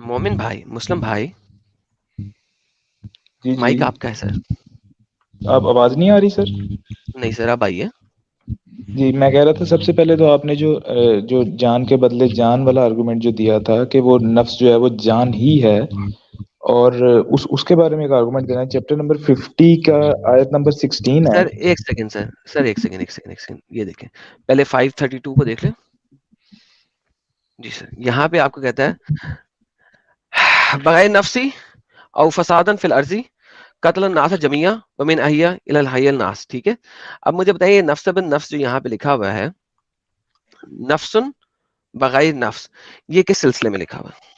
مومن بھائی، مسلم بھائی، جی مائک جی، آپ کا ہے سر؟ آپ آواز نہیں آ رہی سر؟ نہیں سر، اب آئیے. جی میں کہہ رہا تھا سب سے پہلے تو آپ نے جو جان کے بدلے جان والا آرگومنٹ جو دیا تھا کہ وہ نفس جو ہے وہ جان ہی ہے، اور اس کے بارے میں ایک آرگومنٹ دینا. چیپٹر نمبر 50 کا آیت نمبر 16 ہے. سر ایک سیکنڈ سر، ایک سیکنڈ یہ دیکھیں پہلے 532 کو دیکھ لیں. جی سر، یہاں پہ آپ کو کہتا ہے بغیر نفسی او فسادن فی الارض قتل الناس جمیعا ومن احیا الی الحی الناس. ٹھیک ہے، اب مجھے بتائیے نفس بن نفس جو یہاں پہ لکھا ہوا ہے، نفسن بغیر نفس، یہ کس سلسلے میں لکھا ہوا ہے؟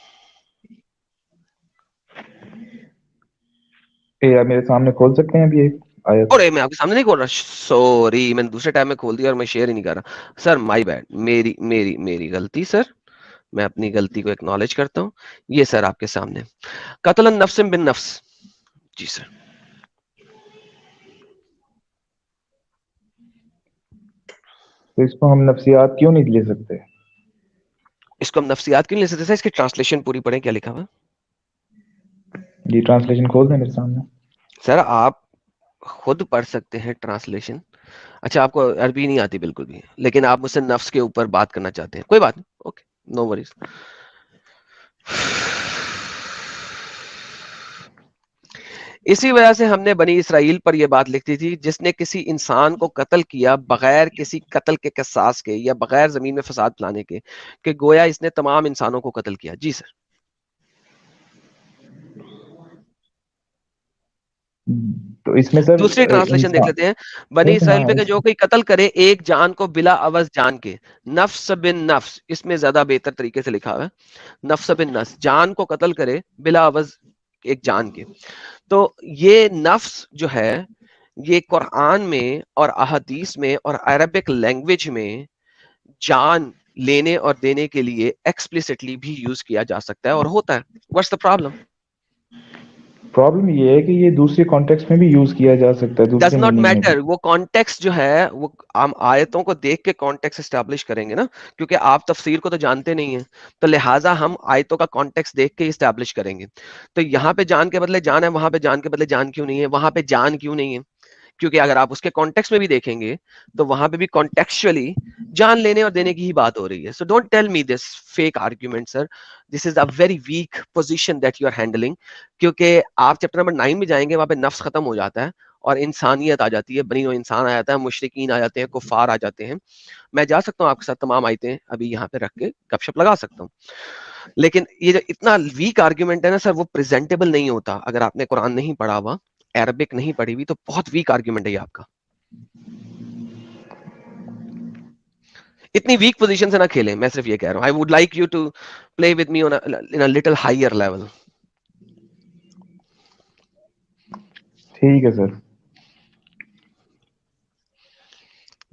آپ میرے سامنے کھول سکتے ہیں ابھی ایک آیت؟ اور میں آپ کے سامنے نہیں کھول رہا، سوری میں نے دوسرے ٹائم میں کھول دیا اور میں شیئر ہی نہیں کر رہا سر. مائی بیڈ، میری غلطی سر. میں اپنی غلطی کو ایکنالج کرتا ہوں. یہ سر آپ کے سامنے قتل النفس بن نفس. جی سر. تو اس کو ہم نفسیات کیوں نہیں لے سکتے؟ اس کو ہم نفسیات کیوں نہیں لے سکتے؟ اس کی ٹرانسلیشن پوری پڑھیں، کیا لکھا ہوا جی ٹرانسلیشن کھول دیں میرے سامنے. سر؟ آپ خود پڑھ سکتے ہیں ٹرانسلیشن. اچھا آپ کو عربی نہیں آتی بالکل بھی، لیکن آپ مجھ سے نفس کے اوپر بات کرنا چاہتے ہیں، کوئی بات نہیں، اوکے، نو وریز. اسی وجہ سے ہم نے بنی اسرائیل پر یہ بات لکھی تھی، جس نے کسی انسان کو قتل کیا بغیر کسی قتل کے قصاص کے یا بغیر زمین میں فساد پلانے کے، کہ گویا اس نے تمام انسانوں کو قتل کیا. جی سر. تو اس میں سر دوسری ٹرانسلیشن دیکھ انسان لیتے ہیں. بنی ایک اسرائیل ہاں پہ کہ جو کوئی قتل کرے ایک جان کو بلا عوض جان کے، نفس بن نفس، اس میں زیادہ بہتر طریقے سے لکھا ہوا ہے، نفس بن نفس، جان کو قتل کرے بلا عوض ایک جان کے. تو یہ نفس جو ہے، یہ قرآن میں اور احادیث میں اور عربک لینگویج میں جان لینے اور دینے کے لیے ایکسپلیسٹلی بھی یوز کیا جا سکتا ہے اور ہوتا ہے. What's the problem? پرابلم یہ ہے کہ یہ دوسرے کانٹیکس میں بھی یوز کیا جا سکتا ہے، ڈز دوسرے ناٹ میننگ میں بھی. میٹر. وہ کانٹیکس جو ہے وہ ہم آیتوں کو دیکھ کے کانٹیکس اسٹیبلش کریں گے نا، کیونکہ آپ تفسیر کو تو جانتے نہیں ہیں، تو لہٰذا ہم آیتوں کا کانٹیکس دیکھ کے اسٹیبلش کریں گے. تو یہاں پہ جان کے بدلے جان ہے، وہاں پہ جان کے بدلے جان کیوں نہیں ہے، وہاں پہ جان کیوں نہیں ہے؟ کیونکہ اگر آپ اس کے کانٹیکس میں بھی دیکھیں گے تو وہاں پہ بھی کانٹیکچولی جان لینے اور دینے کی ہی بات ہو رہی ہے. So don't tell me this fake argument sir. This is a very weak position that you are handling. کیونکہ آپ چیپٹر نمبر 9 میں جائیں گے، وہاں پہ نفس ختم ہو جاتا ہے اور انسانیت آ جاتی ہے، بنی نوع انسان آ جاتا ہے، مشرکین آ جاتے ہیں، کفار آ جاتے ہیں. میں جا سکتا ہوں آپ کے ساتھ تمام آیتیں ابھی یہاں پہ رکھ کے گپ شپ لگا سکتا ہوں، لیکن یہ جو اتنا ویک آرگیومنٹ ہے نا سر، وہ پریزنٹیبل نہیں ہوتا. اگر آپ نے قرآن نہیں پڑھا ہوا، عربک نہیں پڑھی ہوئی، تو بہت ویک آرگیومنٹ ہے یہ آپ کا. اتنی ویک پوزیشن سے نہ کھیلیں، میں صرف یہ کہہ رہا ہوں. I would like you to play with me in a little higher level. ٹھیک ہے سر.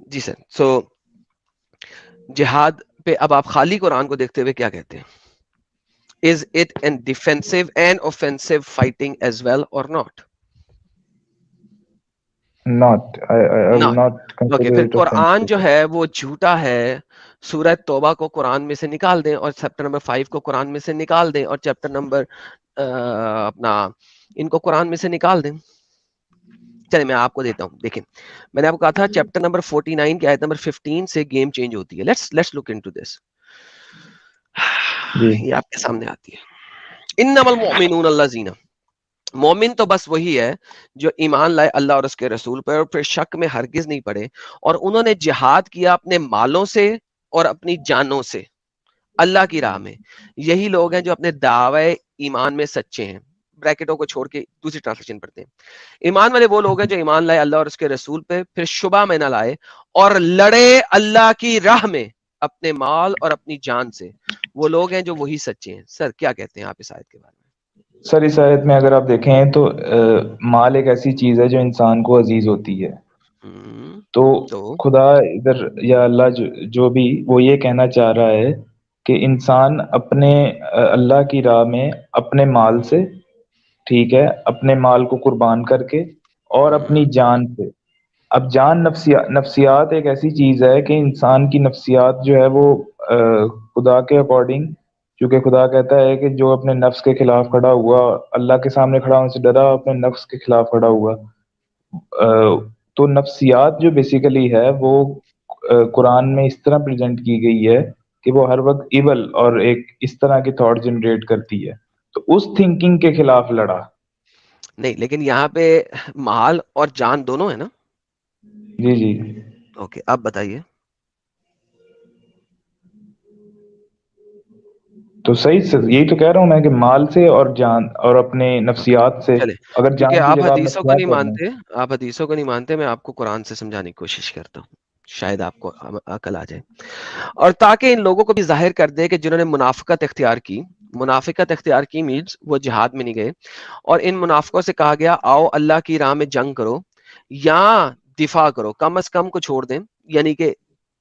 جی سر. سو جہاد پہ اب آپ خالی قرآن کو دیکھتے ہوئے کیا کہتے ہیں؟ Is it an defensive and offensive fighting as well or not? Not. I will Not. not okay, consider پھر it قرآن offensive. جو ہے وہ جھوٹا ہے. سورہ توبہ کو قرآن میں سے نکال دیں اور چیپٹر نمبر 5 کو قرآن میں سے نکال دیں اور چیپٹر نمبر اپنا ان کو قرآن میں سے نکال دیں. چلے میں آپ کو دیتا ہوں، دیکھیں میں نے آپ کو کہا تھا چیپٹر نمبر 49 کی آیت نمبر 15 سے گیم چینج ہوتی ہے. Let's look into this. جی یہ آپ کے سامنے آتی ہے. انما المؤمنون الذین، مومن تو بس وہی ہے جو ایمان لائے اللہ اور اس کے رسول پر اور پھر شک میں ہرگز نہیں پڑے اور انہوں نے جہاد کیا اپنے مالوں سے اور اپنی جانوں سے اللہ کی راہ میں. یہی لوگ ہیں جو اپنے دعوے ایمان میں سچے ہیں. بریکٹوں کو چھوڑ کے دوسری ٹرانسلیشن پڑھتے ہیں. ایمان والے وہ لوگ ہیں جو ایمان لائے اللہ اور اس کے رسول پہ، پھر شبہ میں نہ لائے اور لڑے اللہ کی راہ میں اپنے مال اور اپنی جان سے. وہ لوگ ہیں جو وہی سچے ہیں. سر کیا کہتے ہیں آپ اس آیت کے بارے سر، اس آیت میں اگر آپ دیکھیں تو مال ایک ایسی چیز ہے جو انسان کو عزیز ہوتی ہے. میں؟ تو خدا ادھر یا اللہ جو بھی وہ یہ کہنا چاہ رہا ہے کہ انسان اپنے اللہ کی راہ میں اپنے مال سے، ٹھیک ہے، اپنے مال کو قربان کر کے اور اپنی جان سے. اب جان نفسیات ایک ایسی چیز ہے کہ انسان کی نفسیات جو ہے وہ خدا کے اکارڈنگ کیونکہ خدا کہتا ہے کہ جو اپنے نفس کے خلاف کھڑا ہوا، اللہ کے سامنے کھڑا ہونے سے ڈرا، اپنے نفس کے خلاف کھڑا ہوا۔ تو نفسیات جو بیسیکلی ہے وہ قرآن میں اس طرح پریزنٹ کی گئی ہے کہ وہ ہر وقت ایول اور ایک اس طرح کی تھاٹ جنریٹ کرتی ہے، تو اس تھنکنگ کے خلاف لڑا۔ نہیں لیکن یہاں پہ مال اور جان دونوں ہے نا؟ جی جی، اوکے اب بتائیے۔ تو صحیح سے یہی تو کہہ رہا ہوں میں کہ مال سے اور جان اور اپنے اوکے نفسیات سے، چلے، اگر کیونکہ جان کی آپ جگہ آپ حدیثوں کو نفسیات نہیں کر لیں۔ مانتے، آپ حدیثوں کو نہیں مانتے، میں آپ کو قرآن سے سمجھانے کی کوشش کرتا ہوں، شاید آپ کو عقل آ جائے، اور تاکہ ان لوگوں کو بھی ظاہر کر دے کہ جنہوں نے منافقت اختیار کی، منافقت اختیار کی مینز وہ جہاد میں نہیں گئے، اور ان منافقوں سے کہا گیا آؤ اللہ کی راہ میں جنگ کرو یا دفاع کرو، کم از کم کو چھوڑ دیں، یعنی کہ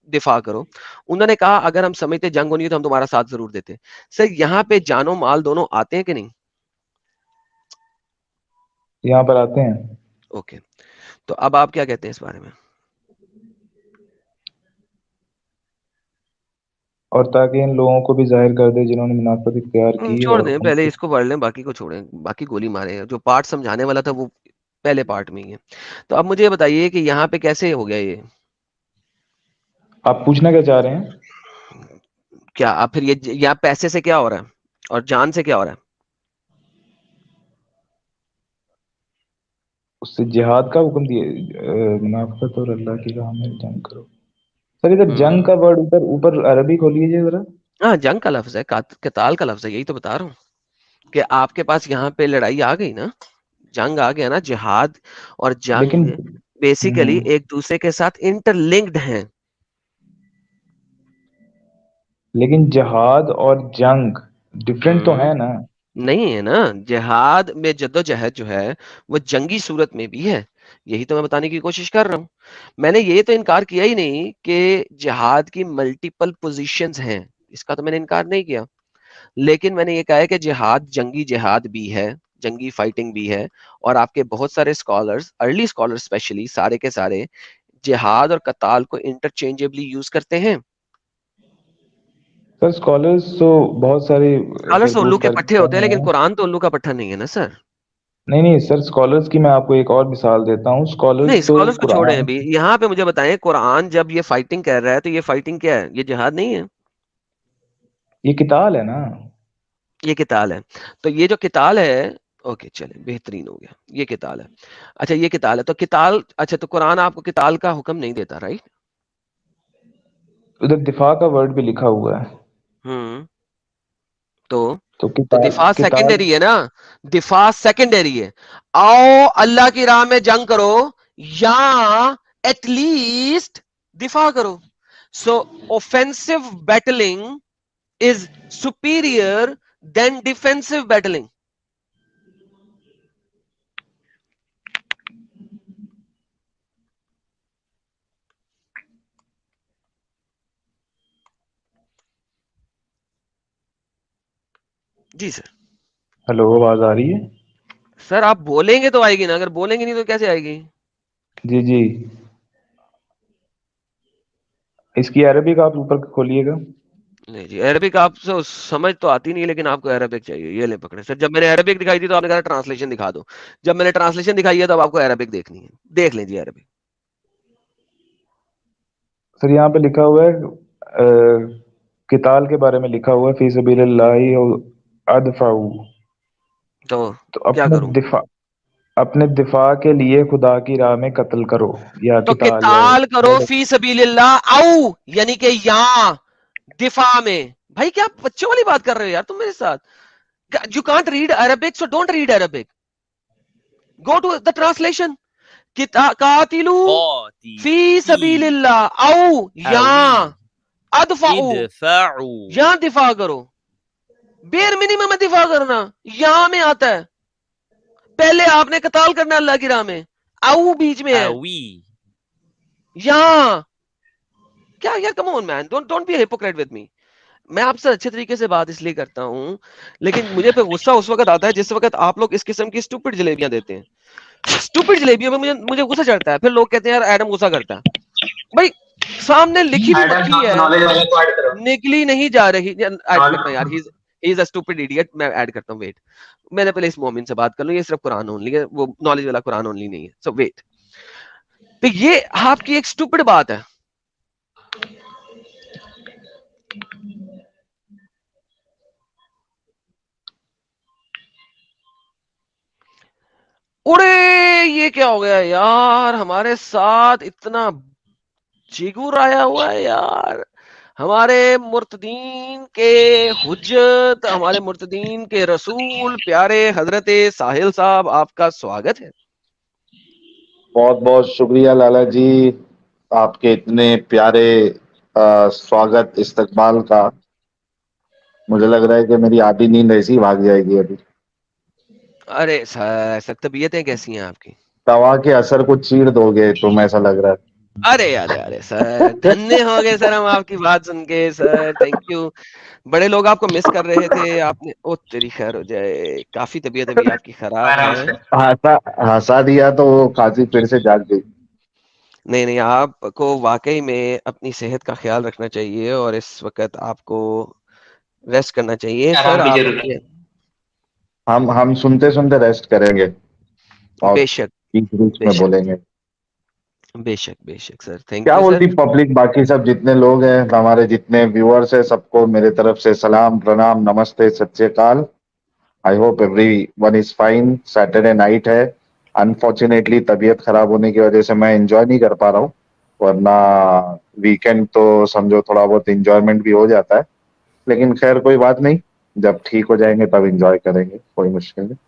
دفاع کرو۔ انہوں نے کہا اگر ہم سمجھتے جنگ ہونی ہے تو ہم تمہارا ساتھ ضرور دیتے۔ سر یہاں پہ جان و مال دونوں آتے ہیں کہ نہیں؟ یہاں پر آتے ہیں۔ اوکے تو اب آپ کیا کہتے ہیں اس بارے میں؟ اور تاکہ ان لوگوں کو بھی ظاہر کر دے جنہوں نے منافقت اختیار کی چھوڑ اور دیں، ان پہلے سے۔ اس کو پڑھ لیں، باقی کو چھوڑیں، باقی گولی مارے، جو پارٹ سمجھانے والا تھا وہ پہلے پارٹ میں ہی ہے۔ تو اب مجھے یہ بتائیے کہ یہاں پہ کیسے ہو گیا یہ؟ آپ پوچھنا کیا چاہ رہے ہیں؟ کیا اب پھر یہ یا پیسے سے کیا ہو رہا ہے اور جان سے کیا ہو رہا ہے؟ اس سے جہاد کا حکم دیا، منافقت اور اللہ کی راہ میں جنگ کرو۔ سر ادھر ہوں، جنگ کا ورڈ اوپر اوپر عربی کھول لیجیے ذرا۔ ہاں جنگ کا لفظ ہے، قتال کا لفظ ہے، یہی تو بتا رہا ہوں کہ آپ کے پاس یہاں پہ لڑائی آ گئی نا، جنگ آ گیا نا، جہاد اور لیکن جنگ بیسیکلی ایک دوسرے کے ساتھ انٹر لنکڈ ہیں۔ لیکن جہاد اور جنگ ڈفرینٹ تو ہوں، ہے نا۔ نہیں ہے نا، جہاد میں جدوجہد جو ہے وہ جنگی صورت میں بھی ہے، یہی تو میں بتانے کی کوشش کر رہا ہوں۔ میں نے یہ تو انکار کیا ہی نہیں کہ جہاد کی ملٹیپل پوزیشنز ہیں، اس کا تو میں نے انکار نہیں کیا، لیکن میں نے یہ کہا ہے کہ جہاد جنگی جہاد بھی ہے، جنگی فائٹنگ بھی ہے، اور آپ کے بہت سارے اسکالرز، ارلی اسکالرز اسپیشلی، سارے کے سارے جہاد اور قتال کو انٹرچینجبلی یوز کرتے ہیں۔ سر اسکالرس تو بہت سارے اسکالرز الو کرتوت کے کر کے پٹھے ہوتے گئے ہیں، لیکن ہیں۔ قرآن تو الو کا پٹھا نہیں ہے نا سر۔ نہیں نہیں سر، اسکالرس کی میں آپ کو ایک اور مثال دیتا ہوں۔ نہیں اسکالرس تو اسکالرز کو چھوڑیں، قرآن، ابھی یہاں پہ مجھے بتائیں، قرآن جب یہ فائٹنگ کر رہا ہے تو یہ فائٹنگ کیا ہے؟ یہ جہاد نہیں ہے، یہ قتال ہے نا۔ یہ قتال ہے۔ تو یہ جو قتال ہے، اوکے چلیں بہترین ہو گیا، یہ قتال ہے۔ اچھا یہ قتال ہے تو قتال، اچھا تو قرآن آپ کو قتال کا حکم نہیں دیتا، رائٹ؟ ادھر دفاع کا ورڈ بھی لکھا ہوا ہے۔ ہوں، تو تو تو قتال دفاع قتال سیکنڈری ہے نا، دفاع سیکنڈری ہے۔ آؤ اللہ کی راہ میں جنگ کرو یا ایٹ لیسٹ دفاع کرو۔ So offensive batting is superior than defensive batting. جی سر۔ ہلو، آواز آ رہی ہے؟ سر آپ بولیں گے تو آئے گی نا، اگر بولیں گے نہیں تو کیسے آئے گی؟ جی جی، اس کی عربی کا آپ اوپر کھولیے گا۔ نہیں جی، عربک آپ سے سمجھ تو آتی نہیں، لیکن آپ کو عربک چاہیے، یہ لے پکڑے سر۔ جب میں نے عربک دکھائی تھی تو آپ نے کہا ٹرانسلیشن دکھا دو، جب میں نے ٹرانسلیشن دکھائی ہے تو اب آپ کو عربک دیکھنی ہے، دیکھ لیں جی عربک۔ سر یہاں پہ لکھا ہوا ہے قتال کے بارے میں لکھا ہوا ہے، فی سبیل اللہ ادفعوا، تو تو کیا کروں؟ اپنے دفاع کے لیے خدا کی راہ میں قتل کرو یا تو قتال یا قتال کرو فی سبیل اللہ، او یعنی کہ یہاں دفاع میں۔ بھائی کیا بچوں والی بات کر رہے ہو یار تم میرے ساتھ؟ You can't read Arabic, so don't read Arabic. Go to the translation. قاتلو فی سبیل اللہ او یا ادفعو، یہاں دفاع کرو، بیر منیمم دفاع کرنا یہاں میں آتا ہے، پہلے آپ نے قتال کرنا اللہ کی راہ میں، او بیچ میں ہے یہاں۔ کیا یار come on man, don't be hypocrite with me. میں آپ سے اچھے طریقے سے بات اس لیے کرتا ہوں، لیکن مجھے پہ غصہ اس وقت آتا ہے جس وقت آپ لوگ اس قسم کی اسٹوپڈ جلیبیاں دیتے ہیں۔ اسٹوپڈ جلیبیوں میں مجھے غصہ چڑھتا ہے، پھر لوگ کہتے ہیں یار ایڈم غصہ کرتا ہے۔ بھائی سامنے لکھی بھی ایڈم مکھی ہے، نالج والے کو ایڈ کرو، نکلی نہیں جا رہی، ایڈ کرنا یار، he is a stupid idiot. میں ایڈ کرتا ہوں ویٹ, میں نے پہلے اس مومن سے بات کر لوں, یہ صرف قرآن اونلی ہے, وہ نالج والا قرآن اونلی نہیں ہے. سو ویٹ, تو یہ آپ کی ایک اسٹوپڈ بات ہے. اڑے یہ کیا ہو گیا یار, ہمارے ساتھ اتنا جگر آیا ہوا ہے یار, ہمارے مرتدین کے حجت, ہمارے مرتدین کے رسول پیارے حضرت ساحل صاحب, آپ کا سواگت ہے. بہت بہت شکریہ لالا جی, آپ کے اتنے پیارے سواگت استقبال کا. مجھے لگ رہا ہے کہ میری آدھی نیند ایسی بھاگ جائے گی ابھی. ارے سر طبیعتیں کیسی ہیں آپ کی؟ دوا کے اثر کو چیر دو گے تم, ایسا لگ رہا ہے. ارے ارے ارے سر, دھنیہ ہو گئے سر ہم آپ کی بات سن کے سر, تھینک یو. بڑے لوگ آپ کو مس کر رہے تھے, آپ نے, او تیری خیر ہو جائے, کافی طبیعت ابھی آپ کی خراب ہے. ہنسا دیا تو وہ کھانسی پھر سے جاگ گئی. نہیں نہیں, آپ کو واقعی میں اپنی صحت کا خیال رکھنا چاہیے, اور اس وقت آپ کو ریسٹ کرنا چاہیے سر. آپ اپنے ہم سنتے سنتے ریسٹ کریں گے اور بے شک بیچ بے میں شک بولیں گے. بے شک بے شک سر, تھینک کیا یو سر. بولتی پبلک, باقی سب جتنے لوگ ہیں, ہمارے جتنے ویورز ہیں, سب کو میرے طرف سے سلام, پرنام, نمستے, ست شری اکال. I hope everyone is fine. Saturday night ہے, انفارچونیٹلی طبیعت خراب ہونے کی وجہ سے میں انجوائے نہیں کر پا رہا ہوں, ورنہ ویکینڈ تو سمجھو تھوڑا بہت انجوائمنٹ بھی ہو جاتا ہے. لیکن خیر کوئی بات نہیں, جب ٹھیک ہو جائیں گے تب انجوائے کریں گے, کوئی مشکل نہیں.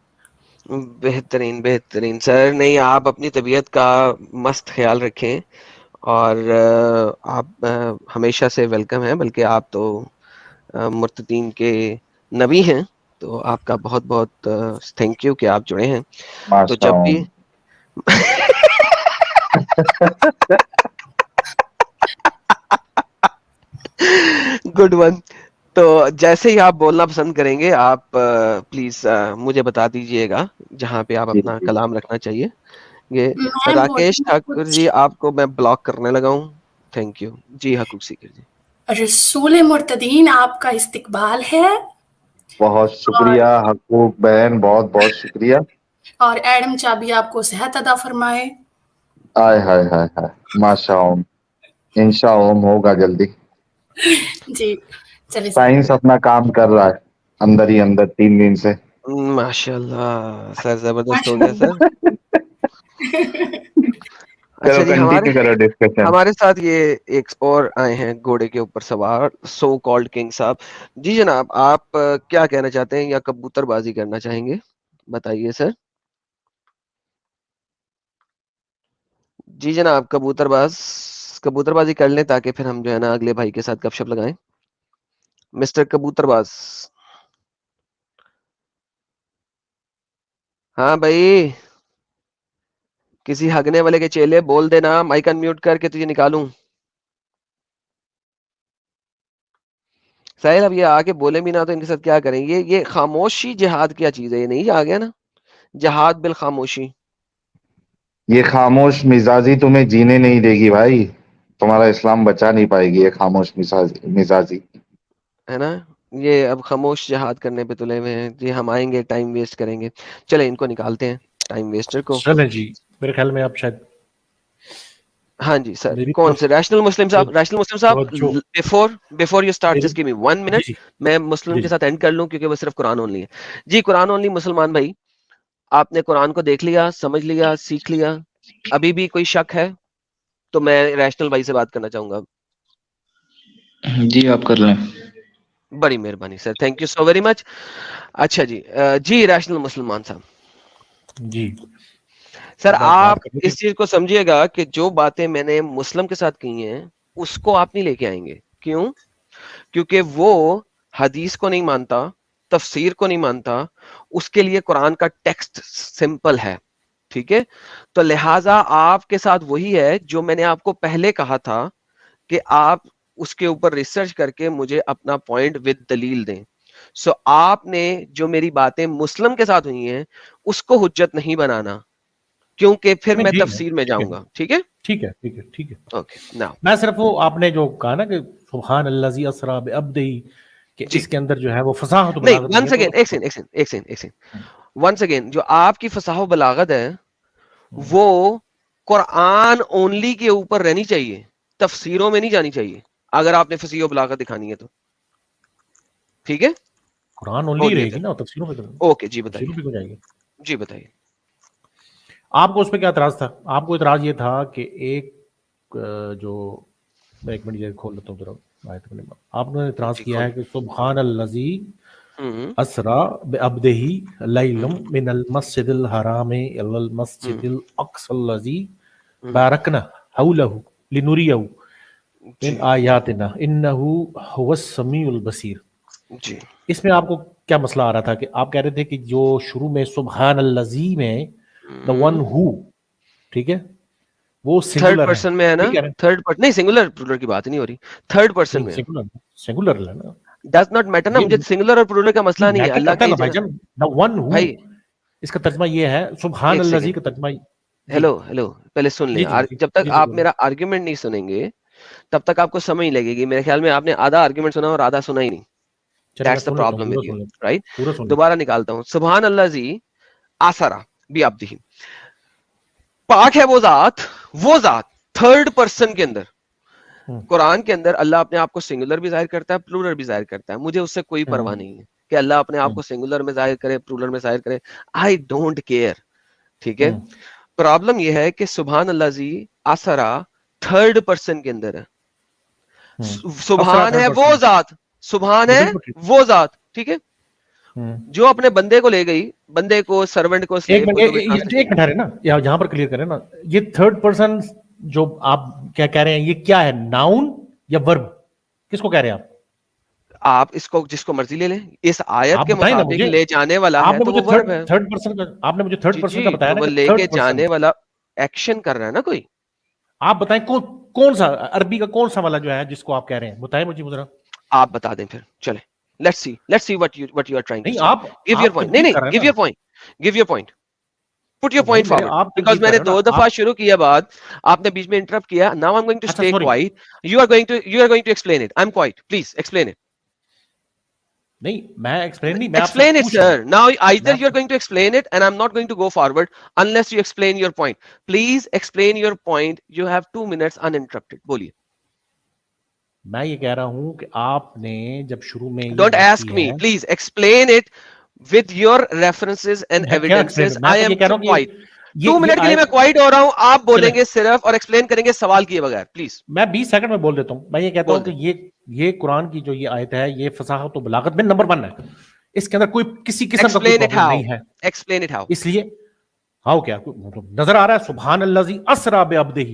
بہترین بہترین سر. نہیں, آپ اپنی طبیعت کا مست خیال رکھیں, اور آپ ہمیشہ سے ویلکم ہیں, بلکہ آپ تو مرتدین کے نبی ہیں, تو آپ کا بہت بہت تھینک یو کہ آپ جڑے ہیں. تو ماشاء جب بھی گڈ ون. تو جیسے ہی آپ بولنا پسند کریں گے, آپ پلیز مجھے بتا دیجئے گا جہاں پہ آپ جی اپنا جی. کلام رکھنا چاہیے. یہ میں راکیش بولوں ٹھاکر کچھ. جی, آپ کو میں بلاک کرنے لگا ہوں. تھینک یو جی. حقوق سیکر جی. رسول مرتدین آپ کا استقبال ہے, بہت اور شکریہ حقوق بہن, بہت بہت شکریہ. اور ایڈم چابی آپ کو صحت عطا فرمائے. آئے ہائے ہائے ہائے, ماشاء اوم, انشاء اوم ہوگا جلدی. جی چلے سر. سائنس اپنا کام کر رہا ہے اندر ہی اندر 3 دن سے. ماشاء اللہ سر, زبردست ہو ماشاء گیا سر. چلو اچھا جی, کنٹینیو کرو ڈسکشن. ہمارے ساتھ یہ ایک اور آئے ہیں گھوڑے کے اوپر سوار, سو کالڈ کنگ صاحب. جی جناب, آپ کیا کہنا چاہتے ہیں, یا کبوتر بازی کرنا چاہیں گے؟ بتائیے سر. جی جناب, کبوتر بازی کر لیں, تاکہ پھر ہم جو ہے نا اگلے بھائی کے ساتھ گپ شپ لگائیں. مسٹر کبوتر باز. ہاں بھائی, کسی ہگنے والے کے چیلے بول دینا, مائک ان میوٹ کر کے تجھے نکالوں. ساحل, اب یہ آگے بولے بھی نہ تو ان کے ساتھ کیا کریں گے. یہ خاموشی جہاد کیا چیز ہے, یہ نہیں آ گیا نا, جہاد بالخاموشی. یہ خاموش مزاجی تمہیں جینے نہیں دے گی بھائی, تمہارا اسلام بچا نہیں پائے گی یہ خاموش مزاجی. ہے نا, یہ اب خاموش جہاد کرنے پہ تلے ہوئے ہیں جی. ہم آئیں گے, ٹائم ویسٹ کریں گے. چلے ان کو نکالتے ہیں, ٹائم ویسٹر کو. چلیں جی, میرے خیال میں آپ شاید ہاں جی سر, میری کون طرف سے ریشنل مسلم صاحب, ریشنل مسلم صاحب, توجہ بیفور یو اسٹارٹ میری. جسٹ گیو می 1 جی منٹ. جی میں مسلم جی کے جی. ساتھ اینڈ کر لوں, کیونکہ وہ صرف قرآن اونلی ہے. جی قرآن اونلی مسلمان بھائی, آپ نے قرآن کو دیکھ لیا, سمجھ لیا, سیکھ لیا, ابھی بھی کوئی شک ہے تو میں ریشنل بھائی سے بات کرنا چاہوں گا. جی آپ کر لیں. بڑی مہربانی sir, thank you so very much. اچھا جی, جی ریشنل مسلمان صاحب. جی سر اب آپ بات کریں گے. اس چیز کو سمجھیے گا کہ جو باتیں میں نے مسلم کے ساتھ کی ہیں اس کو آپ نہیں لے کے آئیں گے. کیوں؟ کیونکہ وہ حدیث کو نہیں مانتا, تفسیر کو نہیں مانتا, اس کے لیے قرآن کا ٹیکسٹ سمپل ہے. ٹھیک ہے, تو لہٰذا آپ کے ساتھ وہی ہے جو میں نے آپ کو پہلے کہا تھا کہ آپ اس کے اوپر ریسرچ کر کے مجھے اپنا پوائنٹ ود دلیل دیں. سو آپ نے جو میری باتیں مسلم کے ساتھ ہوئی ہیں اس کو حجت نہیں بنانا, کیونکہ پھر نہیں میں جی تفسیر میں ٹھیک ہے جاؤں گا. ٹھیک ہے, ٹھیک ہے ٹھیک ہے ٹھیک ہے. اوکے. ناؤ میں صرف وہ آپ نے جو کہا نا کہ سبحان اللہ اسرا بعبدہ, کہ اس کے اندر جو ہے وہ فصاحت و نہیں بلاغت ونس نہیں ہے اگین ایک سیکنڈ ونس اگین جو آپ کی فصاحت و بلاغت ہے وہ قرآن اونلی کے اوپر رہنی چاہیے، تفسیروں میں نہیں جانی چاہیے اگر آپ نے فصیح و بلاغت دکھانی ہے تو. ٹھیک ہے، قرآن اونلی بولیے رہے گی پھر. نا، تفسیروں پہ اوکے جی بتائیے، تفسیروں پہ ہو جائے گی. جی بتائیے. آپ کو اس پہ کیا اعتراض تھا؟ آپ کو اعتراض یہ تھا کہ ایک جو میں ایک منٹ یہ کھول لیتا ہوں ذرا آیت میں، آپ نے اعتراض جی کیا ہے کھولیں. کہ سبحان الذی ہوں اسرا بعبدہ لیلا من المسجد الحرام الی المسجد الاقصی الذی بارکنا حولہ لنریہ من جی آیاتنا انہ هو السمیع البصیر. جی اس میں آپ کو کیا مسئلہ آ رہا تھا کہ آپ کہہ رہے تھے کہ جو شروع میں سبحان الذی میں the one who، ٹھیک ہے، وہ تھرڈ سنگولر ہے، پرسن میں ہے نا، ٹھیک ہے نا؟ تھرڈ پرسن نہیں، سنگولر پلورل کی بات نہیں ہو رہی، تھرڈ پرسن نہیں میں سنگولر ہے نا. ڈز ناٹ میٹر نا، یہ مجھے سنگولر اور پلورل کا مسئلہ نہیں ہے. میٹر اللہ کرتا ہے کی نا بھائی جان. the one who بھائی اس کا ترجمہ یہ ہے، سبحان ایک الذی سیکنڈ، کا ترجمہ. جی ہیلو پہلے سن لیں. جی جی جی جب تک جی جی آپ بولیں. میرا آرگیومنٹ نہیں سنیں گے تب تک آپ کو سمجھ نہیں لگے گی. میرے خیال میں آپ نے آدھا آرگیومنٹ سنا اور آدھا سنا ہی نہیں. چلے میں دیٹس دا سن لیتا ہوں، پرابلم پورا ود یو، سن لیتا رائٹ. ہوں، پورا سن لیتا دوبارہ نکالتا ہوں. سبحان اللہ زی آسرا بعبدہ، پاک ہے وہ ذات تھرڈ پرسن کے اندر. ہوں. قرآن کے اندر اللہ اپنے آپ کو سنگولر بھی ظاہر کرتا ہے، پلورل بھی ظاہر کرتا ہے. مجھے اس سے کوئی پرواہ نہیں ہے کہ اللہ اپنے آپ کو سنگولر میں ظاہر کرے، پلورل میں ظاہر کرے. I don't care. ٹھیک ہے، پرابلم یہ ہے کہ سبحان اللہ زی آسرا تھرڈ پرسن کے اندر ہے. سبحان ہے وہ ذات، سبحان ہے بالکل ٹھیک. وہ ذات. ٹھیک ہے، جو اپنے بندے کو لے گئی، بندے کو، سرونٹ کو، ایک سلیو منٹ کو، جو بھی ایک ٹرانسلیٹ. منٹ ہے نا، یہاں پر کلیئر کریں نا، یہ تھرڈ پرسن جو آپ کیا کہہ رہے ہیں، یہ کیا ہے، ناؤن یا ورب؟ کس کو کہہ رہے ہیں آپ؟ آپ اس کو جس کو مرضی لے لیں، اس آیت آپ کے بتائیں نا مطابق مجھے. لے جانے والا آپ ہے نے تو مجھے وہ ورب ہے. تھرڈ پرسن کا، آپ نے مجھے تھرڈ جی پرسن کا جی، بتایا تو نا وہ کہ لے کے تھرڈ پرسن. جانے والا ایکشن کر رہا ہے نا کوئی. آپ بتائیں کون سا عربی کا کون سا والا جو ہے جس کو آپ کہہ رہے ہیں، بتائیں مجھے ذرا. آپ بتا دیں پھر، چلیں let's see what you are trying to نہیں say. Give your آپ point. نہیں تنقید کر رہے ہیں give نا. your point. Give your point. Put your بھائی point میرے forward. آپ Because تنقید کر میں نے رہے ہیں نا 2 دفعہ آپ. شروع کیا بات، آپ نے بیچ میں انٹرپٹ کیا. Now I'm going to اچھا stay sorry. quiet. You are going to explain it. I'm quiet. Please explain it. نہیں میں ایکسپلین نہیں، میں آپ سے Explain it, پوچھ رہا ہوں. sir. Now میں either you're going to explain it and I'm not going to go forward unless you explain your point. Please explain your point. You have 2 minutes uninterrupted. بولیے. میں یہ کہہ رہا ہوں کہ آپ نے جب شروع میں یہ Don't بات ask کی me. ہے. Please explain it with your references and میں کیا ایکسپلین، evidences. میں I تو یہ am کہہ رہا too ہوں quiet. کہ 2 منٹ کے لیے آیت. میں کوائٹ ہو رہا ہوں، آپ چلیں بولیں گے صرف اور ایکسپلین کریں گے سوال کیے بغیر. پلیز میں 20 سیکنڈ میں بول دیتا ہوں. میں یہ کہتا ہوں بول کہ دیں. یہ قرآن کی جو یہ آیت ہے، یہ فصاحت و بلاغت میں نمبر 1 ہے. اس کے اندر کوئی کسی قسم کا کوئی ایکسپلین اٹ پرابلم ہاؤ. نہیں ہے. Explain it how. اس لیے ہاؤ کیا نظر آ رہا ہے، سبحان الذی اسرا بعبدہ،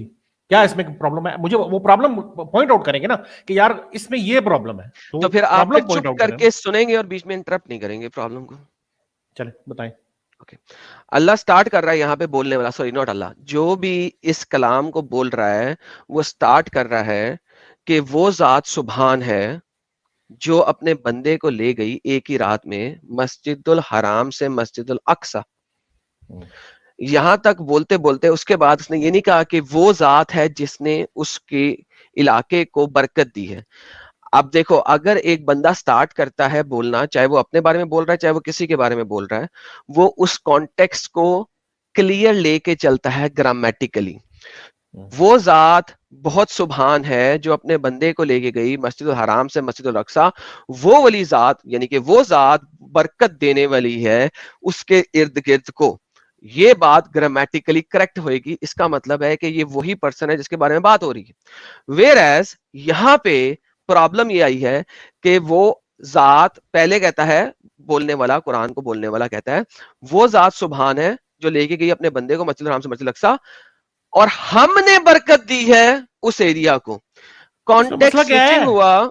کیا اس میں پرابلم ہے؟ مجھے وہ پرابلم پوائنٹ آؤٹ کریں گے نا کہ یار اس میں یہ پرابلم ہے، تو پھر آپ پھر پرابلم پوائنٹ چپ آؤٹ کر کریں نا. کے سنیں گے اور بیچ میں انٹرپٹ نہیں کریں گے پرابلم کو. چلیں بتائیں. اللہ سٹارٹ کر رہا ہے یہاں پہ بولنے والا، سوری ناٹ اللہ، جو بھی اس کلام کو بول رہا ہے وہ سٹارٹ کر رہا ہے کہ وہ ذات سبحان ہے جو اپنے بندے کو لے گئی ایک ہی رات میں مسجد الحرام سے مسجد الاقصی. یہاں تک بولتے بولتے اس کے بعد اس نے یہ نہیں کہا کہ وہ ذات ہے جس نے اس کے علاقے کو برکت دی ہے. اب دیکھو، اگر ایک بندہ سٹارٹ کرتا ہے بولنا، چاہے وہ اپنے بارے میں بول رہا ہے چاہے وہ کسی کے بارے میں بول رہا ہے، وہ اس کانٹیکسٹ کو کلیئر لے کے چلتا ہے گرامیٹیکلی. وہ ذات بہت سبحان ہے جو اپنے بندے کو لے کے گئی مسجد الحرام سے مسجد الاقصی. وہ والی ذات یعنی کہ وہ ذات برکت دینے والی ہے اس کے ارد گرد کو. یہ بات گرامیٹیکلی کریکٹ ہوئے گی. اس کا مطلب ہے کہ یہ وہی پرسن ہے جس کے بارے میں بات ہو رہی ہے. ویئر ایز یہاں پہ پرابلم یہ آئی ہے کہ وہ ذات پہلے کہتا ہے، بولنے والا، قرآن کو بولنے والا کہتا ہے وہ ذات سبحان ہے جو لے کے گئی اپنے بندے کو مسجد الحرام سے مسجد الاقصی اور ہم نے برکت دی ہے اس ایریا کو. اس میں مسئلہ کانٹیکسٹ کیا ہے؟ سوئچنگ ہوا.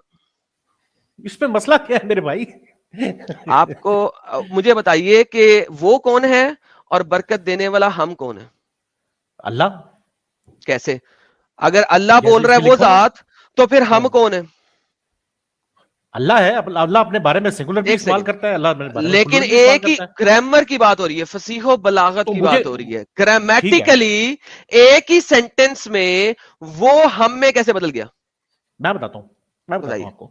اس میں مسئلہ کیا ہے میرے بھائی؟ آپ کو مجھے بتائیے کہ وہ کون ہے اور برکت دینے والا ہم کون ہے؟ اللہ. کیسے؟ اگر اللہ جیسے بول اس رہا میں ہے وہ لکھا ہوا ذات تو پھر ہم کون ہیں؟ اللہ ہے. اللہ اپنے بارے میں سنگولر بھی ایک استعمال سیکنڈ، کرتا ہے، اللہ اپنے بارے میں لیکن پلورل بھی استعمال ایک ہی کرتا ہے. گرامر کی بات ہو رہی ہے، فصیح و بلاغت تو کی مجھے بات ہو رہی ہے. ٹھیک ہے، گرامیٹیکلی ایک ہی سینٹنس میں وہ ہم میں کیسے بدل گیا؟ میں بتاتا ہوں بتائیے. آپ کو.